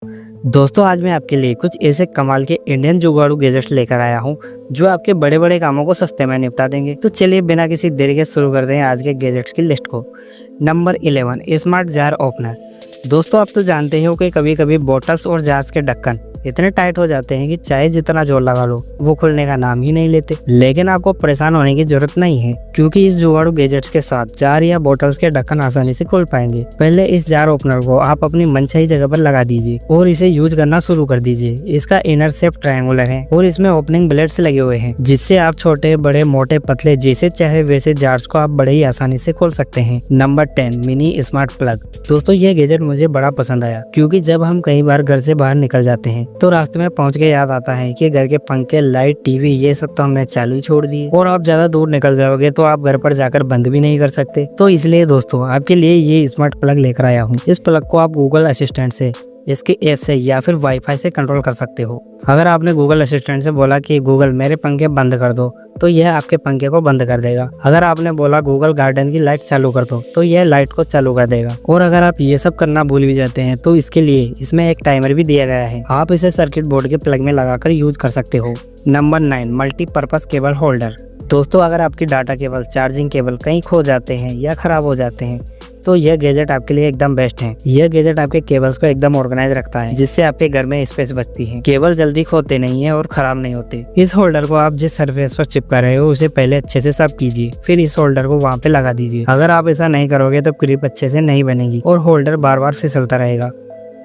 दोस्तों आज मैं आपके लिए कुछ ऐसे कमाल के इंडियन जुगाड़ू गैजेट्स लेकर आया हूँ जो आपके बड़े बड़े कामों को सस्ते में निपटा देंगे। तो चलिए बिना किसी देरी के शुरू करते हैं आज के गैजेट्स की लिस्ट को। Number 11 smart jar opener. दोस्तों आप तो जानते हो कि कभी कभी बॉटल्स और जार्स के ढक्कन इतने टाइट हो जाते हैं कि चाहे जितना जोर लगा लो वो खुलने का नाम ही नहीं लेते। लेकिन आपको परेशान होने की जरूरत नहीं है क्योंकि इस जुगाड़ू गैजेट्स के साथ जार या बोतल्स के ढक्कन आसानी से खुल पाएंगे। पहले इस जार ओपनर को आप अपनी मनचाही जगह पर लगा दीजिए और इसे यूज करना शुरू कर दीजिए। इसका इनर शेप ट्रायंगुलर है और इसमें ओपनिंग ब्लेड्स लगे हुए हैं जिससे आप छोटे बड़े मोटे पतले जैसे चाहे वैसे जार्स को आप बड़े ही आसानी से खोल सकते हैं। Number 10 mini smart plug. दोस्तों ये गैजेट मुझे बड़ा पसंद आया क्योंकि जब हम कई बार घर से बाहर निकल जाते हैं तो रास्ते में पहुंच के याद आता है कि घर के पंखे लाइट टीवी ये सब तो हमने चालू ही छोड़ दिए और आप ज्यादा दूर निकल जाओगे तो आप घर पर जाकर बंद भी नहीं कर सकते। तो इसलिए दोस्तों आपके लिए ये स्मार्ट प्लग लेकर आया हूँ। इस प्लग को आप गूगल असिस्टेंट से, इसके ऐप से या फिर वाईफाई से कंट्रोल कर सकते हो। अगर आपने गूगल असिस्टेंट से बोला कि गूगल मेरे पंखे बंद कर दो तो यह आपके पंखे को बंद कर देगा। अगर आपने बोला गूगल गार्डन की लाइट चालू कर दो तो यह लाइट को चालू कर देगा। और अगर आप ये सब करना भूल भी जाते हैं तो इसके लिए इसमें एक टाइमर भी दिया गया है। आप इसे सर्किट बोर्ड के प्लग में लगाकर यूज कर सकते हो। Number 9 multipurpose cable holder. दोस्तों अगर आपकी डाटा केबल, चार्जिंग केबल कहीं खो जाते हैं या खराब हो जाते हैं तो यह गैजेट आपके लिए एकदम बेस्ट है। यह गैजेट आपके केबल्स को एकदम ऑर्गेनाइज रखता है जिससे आपके घर में स्पेस बचती है। केबल जल्दी खोते नहीं है और खराब नहीं होते। इस होल्डर को आप जिस सरफेस पर चिपका रहे हो उसे पहले अच्छे से साफ कीजिए, फिर इस होल्डर को वहाँ पे लगा दीजिए। अगर आप ऐसा नहीं करोगे तो क्लिप अच्छे से नहीं बनेगी और होल्डर बार बार फिसलता रहेगा।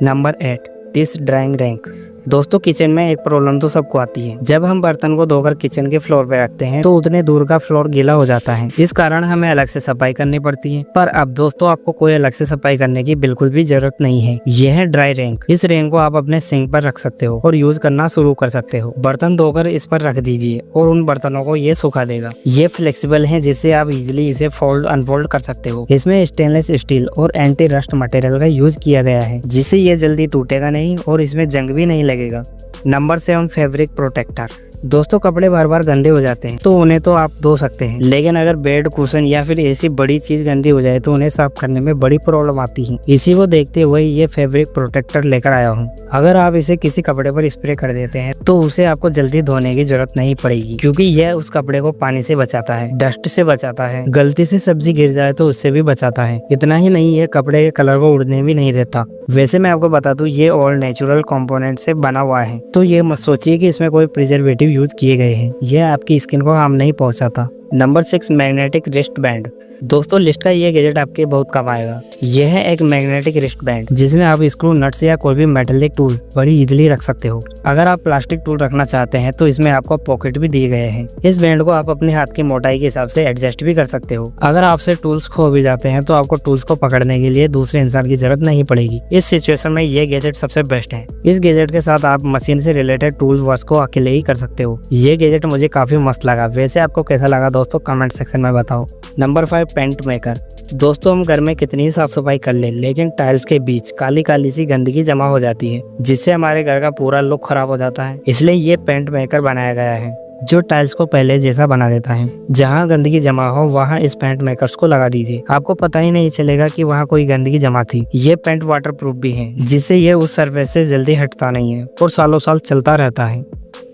Number 8 dish drawing rank. दोस्तों किचन में एक प्रॉब्लम तो सबको आती है, जब हम बर्तन को धोकर किचन के फ्लोर पे रखते हैं तो उतने दूर का फ्लोर गीला हो जाता है। इस कारण हमें अलग से सफाई करनी पड़ती है। पर अब दोस्तों आपको कोई अलग से सफाई करने की बिल्कुल भी जरूरत नहीं है। यह है ड्राई रैंक। इस रैंक को आप अपने सिंक पर रख सकते हो और यूज करना शुरू कर सकते हो। बर्तन धोकर इस पर रख दीजिए और उन बर्तनों को ये सुखा देगा। ये फ्लेक्सिबल है जिससे आप इजिली इसे फोल्ड अनफोल्ड कर सकते हो। इसमें स्टेनलेस स्टील और एंटी रस्ट मटेरियल का यूज किया गया है जिससे ये जल्दी टूटेगा नहीं और इसमें जंग भी नहीं लगेगा। Number 7 fabric protector. दोस्तों कपड़े बार बार गंदे हो जाते हैं तो उन्हें तो आप धो सकते हैं, लेकिन अगर बेड, कुशन या फिर ऐसी बड़ी चीज गंदी हो जाए तो उन्हें साफ करने में बड़ी प्रॉब्लम आती है। इसी को देखते हुए ये फैब्रिक प्रोटेक्टर लेकर आया हूँ। अगर आप इसे किसी कपड़े पर स्प्रे कर देते हैं तो उसे आपको जल्दी धोने की जरूरत नहीं पड़ेगी क्योंकि यह उस कपड़े को पानी से बचाता है, डस्ट से बचाता है, गलती से सब्जी गिर जाए तो उससे भी बचाता है। इतना ही नहीं, ये कपड़े के कलर को उड़ने भी नहीं देता। वैसे मैं आपको बता दूं ये ऑल नेचुरल कंपोनेंट से बना हुआ है तो ये मत सोचिए कि इसमें कोई प्रिजर्वेटिव यूज किए गए हैं। यह आपकी स्किन को हार्म नहीं पहुंचाता। Number 6 magnetic wrist band. दोस्तों लिस्ट का ये गैजेट आपके बहुत काम आएगा। यह है एक मैग्नेटिक रिस्ट बैंड जिसमें आप स्क्रू, नट्स या कोई भी मेटलिक टूल बड़ी इजीली रख सकते हो। अगर आप प्लास्टिक टूल रखना चाहते हैं तो इसमें आपको पॉकेट भी दिए गए हैं। इस बैंड को आप अपने हाथ की मोटाई के हिसाब से एडजस्ट भी कर सकते हो। अगर आपसे टूल्स खो भी जाते हैं तो आपको टूल्स को पकड़ने के लिए दूसरे इंसान की जरूरत नहीं पड़ेगी। इस सिचुएशन में ये गैजेट सबसे बेस्ट है। इस गैजेट के साथ आप मशीन से रिलेटेड टूल वर्क को अकेले ही कर सकते हो। ये गैजेट मुझे काफी मस्त लगा। वैसे आपको कैसा लगा दोस्तों कमेंट सेक्शन में बताओ। Number 5 paint maker. दोस्तों हम घर में कितनी ही साफ सफाई कर ले लेकिन टाइल्स के बीच काली काली सी गंदगी जमा हो जाती है जिससे हमारे घर का पूरा लुक खराब हो जाता है। इसलिए ये पेंट मेकर बनाया गया है जो टाइल्स को पहले जैसा बना देता है। जहाँ गंदगी जमा हो वहाँ इस पेंट मेकर्स को लगा दीजिए, आपको पता ही नहीं चलेगा कि वहाँ कोई गंदगी जमा थी। ये पेंट वाटर प्रूफ भी है जिससे ये उस सरफेस से जल्दी हटता नहीं है और सालों साल चलता रहता है।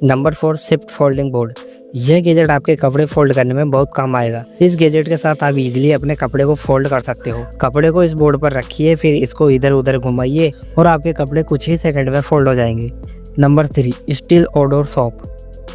Number 4 shift folding board. यह गैजेट आपके कपड़े फोल्ड करने में बहुत काम आएगा। इस गैजेट के साथ आप इजीली अपने कपड़े को फोल्ड कर सकते हो। कपड़े को इस बोर्ड पर रखिए, फिर इसको इधर उधर घुमाइए और आपके कपड़े कुछ ही सेकंड में फोल्ड हो जाएंगे। Number 3 steel odour shop.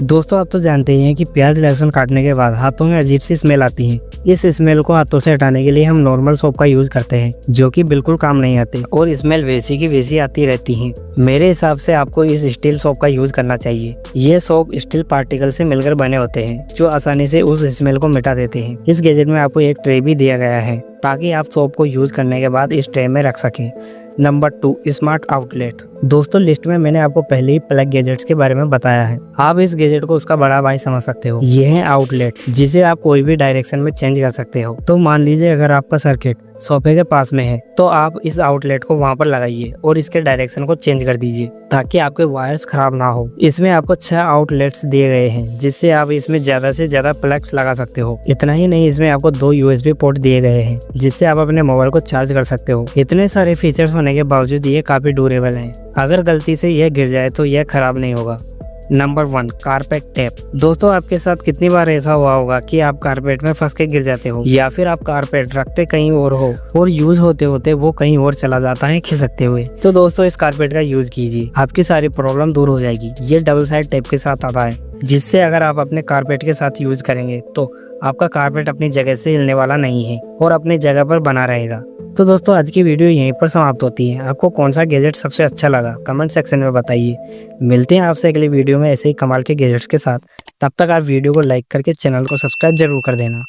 दोस्तों आप तो जानते ही हैं कि प्याज लहसुन काटने के बाद हाथों में अजीब सी स्मेल आती है। इस स्मेल को हाथों से हटाने के लिए हम नॉर्मल सोप का यूज करते हैं जो कि बिल्कुल काम नहीं आते और स्मेल वैसी की वैसी आती रहती है। मेरे हिसाब से आपको इस स्टील सोप का यूज करना चाहिए। ये सोप स्टील पार्टिकल से मिलकर बने होते हैं जो आसानी से उस स्मेल को मिटा देते हैं। इस गैजेट में आपको एक ट्रे भी दिया गया है ताकि आप सोप को यूज करने के बाद इस ट्रे में रख सकें। Number 2 smart outlet. दोस्तों लिस्ट में मैंने आपको पहले ही प्लग गैजेट्स के बारे में बताया है। आप इस गैजेट को उसका बड़ा भाई समझ सकते हो। यह है आउटलेट जिसे आप कोई भी डायरेक्शन में चेंज कर सकते हो। तो मान लीजिए अगर आपका सर्किट सोफे के पास में है तो आप इस आउटलेट को वहां पर लगाइए और इसके डायरेक्शन को चेंज कर दीजिए ताकि आपके वायर्स खराब ना हो। इसमें आपको 6 आउटलेट्स दिए गए हैं जिससे आप इसमें ज्यादा से ज्यादा प्लग्स लगा सकते हो। इतना ही नहीं, इसमें आपको 2 USB पोर्ट दिए गए हैं जिससे आप अपने मोबाइल को चार्ज कर सकते हो। इतने सारे फीचर्स होने के बावजूद ये काफी ड्यूरेबल है। अगर गलती से यह गिर जाए तो यह खराब नहीं होगा। Number 1, carpet tap. दोस्तों, आपके साथ कितनी बार ऐसा हुआ होगा कि आप कारपेट में फंस के गिर जाते हो या फिर आप कारपेट रखते कहीं और हो और यूज होते होते वो कहीं और चला जाता है खिसकते हुए। तो दोस्तों, इस कारपेट का यूज कीजिए, आपकी सारी प्रॉब्लम दूर हो जाएगी। ये डबल साइड टेप के साथ आता है जिससे अगर आप अपने कारपेट के साथ यूज करेंगे तो आपका कारपेट अपनी जगह से हिलने वाला नहीं है और अपनी जगह पर बना रहेगा। तो दोस्तों, आज की वीडियो यहीं पर समाप्त होती है। आपको कौन सा गैजेट सबसे अच्छा लगा कमेंट सेक्शन में बताइए। मिलते हैं आपसे अगली वीडियो में ऐसे ही कमाल के गैजेट्स के साथ। तब तक आप वीडियो को लाइक करके चैनल को सब्सक्राइब जरूर कर देना।